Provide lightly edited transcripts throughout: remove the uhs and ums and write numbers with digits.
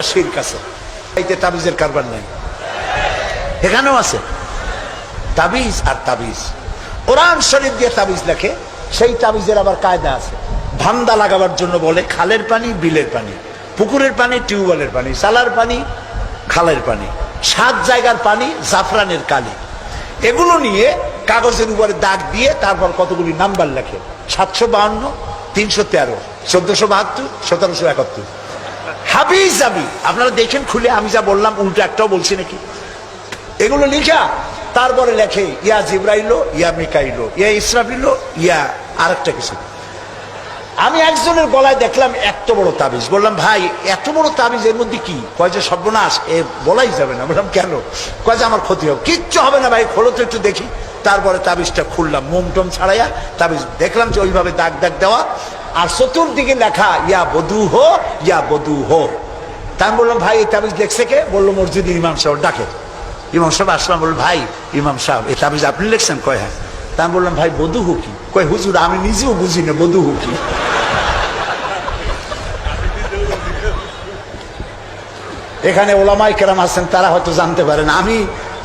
শিরক আছে। এইতে তাবিজের কারবার নাই, এখানেও আছে তাবিজ আর তাবিজ। কোরআন শরীফ দিয়ে তাবিজ লেখে, সেই তাবিজের আবার কায়দা আছে। ধান্দা লাগাবার জন্য বলে খালের পানি, বিলের পানি, পুকুরের পানি, টিউবওয়েলের পানি, সালার পানি, খালের পানি, 7 জায়গার পানি, জাফরানের কালি, এগুলো নিয়ে কাগজের উপরে দাগ দিয়ে তারপর কতগুলি নাম্বার লেখে, 752, 313, 1472, 1771। হাবি জাবি আপনারা দেখেন খুলে, আমি যা বললাম উল্টো একটাও বলছি নাকি? এগুলো লিখা তারপরে লেখে ইয়া জিব্রাইল, ইয়া মিকাইল, ইয়া ইসরাফিল, ইয়া আরেকটা কিছু। আমি একজনের গলায় দেখলাম এত বড় তাবিজ, বললাম ভাই এত বড় তাবিজ এর মধ্যে কি? কয় যে সর্বনাশ, এ বলাই যাবে না। বললাম কেন? কয় যে আমার ক্ষতি হবে। কিচ্ছু হবে না ভাই, খোলো তো একটু দেখি। তারপরে তাবিজটা খুললাম, মোমটম ছাড়াইয়া তাবিজ দেখলাম যে ওইভাবে দাগ দাগ দেওয়া, আর চতুর্দিকে লেখা ইয়া বধু হো, ইয়া বধু হো। তা আমি বললাম ভাই এই তাবিজ দেখছে কে? বললো মসজিদের ইমাম সাহেব। ডাকে ইমাম সাহেব আসলাম, বলল ভাই ইমাম সাহেব এই তাবিজ আপনি লিখছেন? কয় হ্যাঁ। তা আমি বললাম ভাই বধু হো কি? কয় হুজুর আমি নিজেও বুঝি না বধু হো কি। এখানে ওলামায়ে কেরাম আছেন, তারা হয়তো জানতে পারেন, আমি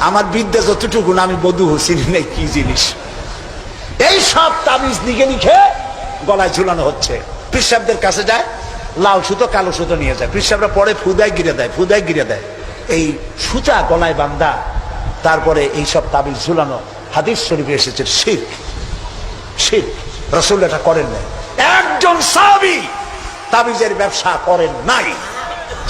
আমার বিদ্যা যতটুকু না, আমি বধু চিনি নাই কি জিনিস। এই সব তাবিজ লিখে লিখে গলায় ঝুলানো হচ্ছে। পীর সাহেবদের কাছে যায়, লাল সুতো কালো সুতো নিয়ে যায়, পীর সাহেবরা পরে ফুদায় গিরে দেয়, ফুদায় গিরে দেয়। এই সুতা গলায় বান্ধা, তারপরে এই সব তাবিজ ঝুলানো। হাদিস শরীফে এসেছে শিরক, শিরক। রাসূল এটা করেন নাই, একজন সাহাবী তাবিজের ব্যবসা করেন নাই।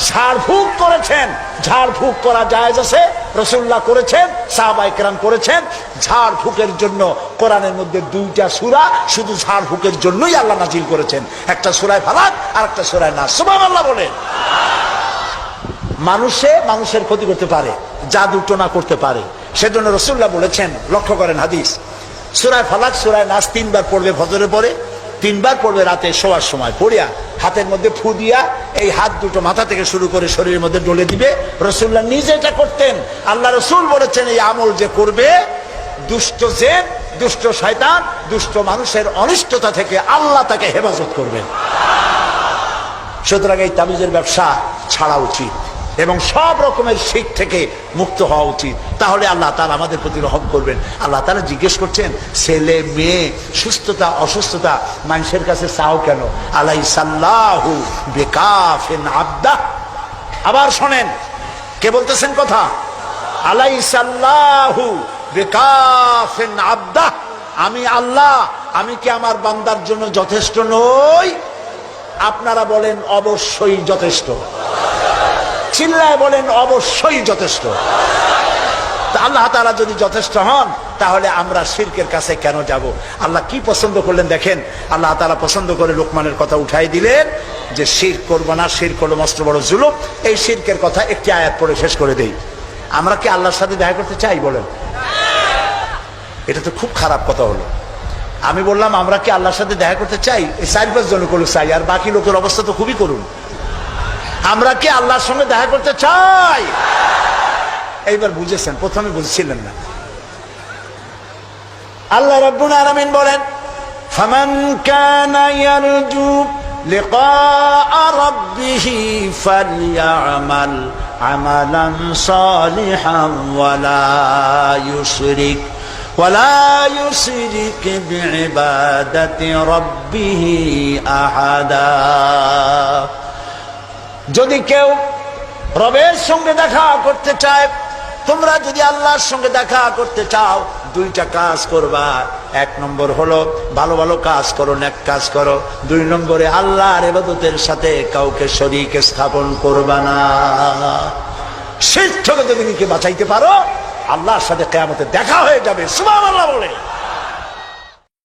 ঝাড়ফুঁক করেছেন, ঝাড়ফুঁক করা জায়েজ আছে, রাসূলুল্লাহ করেছেন, সাহাবায়ে কেরাম করেছেন। ঝাড়ফুঁকের জন্য কোরআনের মধ্যে 2টা সূরা শুধু ঝাড়ফুঁকের জন্যই আল্লাহ নাজিল করেছেন, একটা সূরা ফালাক আর একটা সূরা নাস। সুবহানাল্লাহ বলেন। মানুষের ক্ষতি করতে পারে, জাদু টোনা করতে পারে, সেজন্য রাসূলুল্লাহ বলেছেন, লক্ষ্য করেন হাদিস, সূরা ফালাক সূরা নাস 3 বার পড়বে ফজরের পরে, 3 বার পড়বে রাতে শোয়ার সময়। পড়িয়া হাতের মধ্যে ফু দিয়া এই হাত দুটো মাথা থেকে শুরু করে শরীরের মধ্যে ডলে দিবে। রাসূলুল্লাহ নিজে এটা করতেন। আল্লাহ রাসূল বলেছেন এই আমল যে করবে, দুষ্ট জিন, দুষ্ট শয়তান, দুষ্ট মানুষের অনিষ্টতা থেকে আল্লাহ তাকে হেফাজত করবেন। সুতরাং এই তাবিজের ব্যবসা ছাড়া উচিত এবং সব রকমের শিরক থেকে মুক্ত হওয়া উচিত। তাহলে আল্লাহ তাআলা আমাদের প্রতি রহম করবেন। আল্লাহ তাআলা জিজ্ঞেস করছেন, ছেলে মেয়ে, সুস্থতা অসুস্থতা মানুষের কাছে চাও কেন? আলাইসাল্লাহু বিকাফিন আবদা। আবার শোনেন, কে বলতেছেন কথা? আলাইসাল্লাহু বিকাফিন আবদা। আমি আল্লাহ, আমি কি আমার বান্দার জন্য যথেষ্ট নই? আপনারা বলেন অবশ্যই যথেষ্ট। চিল্লায় বলেন অবশ্যই যথেষ্ট। আল্লাহ তাআলা যদি যথেষ্ট হন, তাহলে আমরা শিরকের কাছে কেন যাব? আল্লাহ কি পছন্দ করলেন দেখেন। আল্লাহ তাআলা পছন্দ করে লোকমানের কথা উঠাই দিলেন যে শিরক করব না, শিরক হলো মস্ত বড় জুলুম। এই শিরকের কথা একটি আয়াত পড়ে শেষ করে দেই। আমরা কি আল্লাহর সাথে দেখা করতে চাই? বলেন। এটা তো খুব খারাপ কথা হলো। আমি বললাম আমরা কি আল্লাহর সাথে দেখা করতে চাই? এই 4-5 জন করলো চাই, আর বাকি লোকের অবস্থা তো খুবই করুন। আমরা কি আল্লাহর সঙ্গে দেখা করতে চাই? এইবার বুঝেছেন, প্রথমে বুঝছিলেন না। আল্লাহ রাব্বুল আলামিন বলেন, ফামান কানা ইয়ারজু লিকা রাব্বিহি ফালইআমাল আমালান সালিহান ওয়ালা ইউশরিক বিইবাদাতি রাব্বিহি আহাদা। যদি কেউ রবের সঙ্গে দেখা করতে চায়, তোমরা যদি আল্লাহর সঙ্গে দেখা করতে চাও, 2টা কাজ করবা। 1 নম্বর হলো ভালো ভালো কাজ করো, নেক কাজ করো। 2 নম্বরে আল্লাহর ইবাদতের সাথে কাউকে শরীক স্থাপন করবা না। শিরক থেকে যদি নিজেকে বাঁচাইতে পারো, আল্লাহর সাথে কিয়ামতে দেখা হয়ে যাবে। সুবহানাল্লাহ বলে।